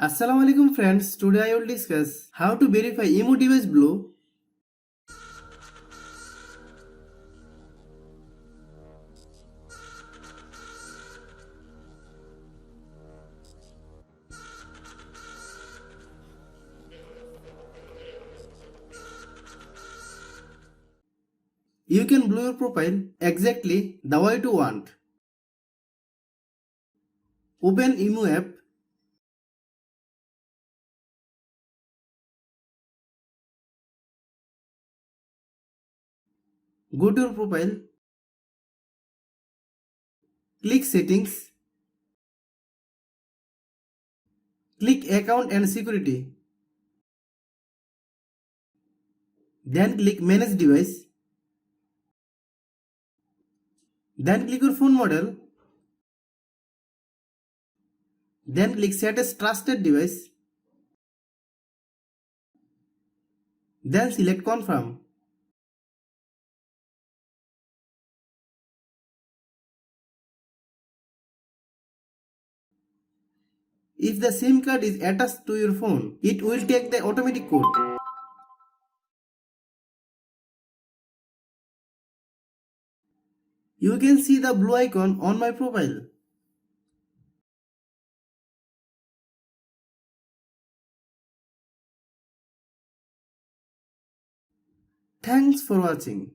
Assalamualaikum friends, today I will discuss how to verify emo device blow. You can blow your profile exactly the way you want. Open emo app. Go to your profile. Click settings. Click account and security. Then click manage device. Then click your phone model. Then click set as trusted device. Then select confirm. If the SIM card is attached to your phone, it will take the automatic code. You can see the blue icon on my profile. Thanks for watching.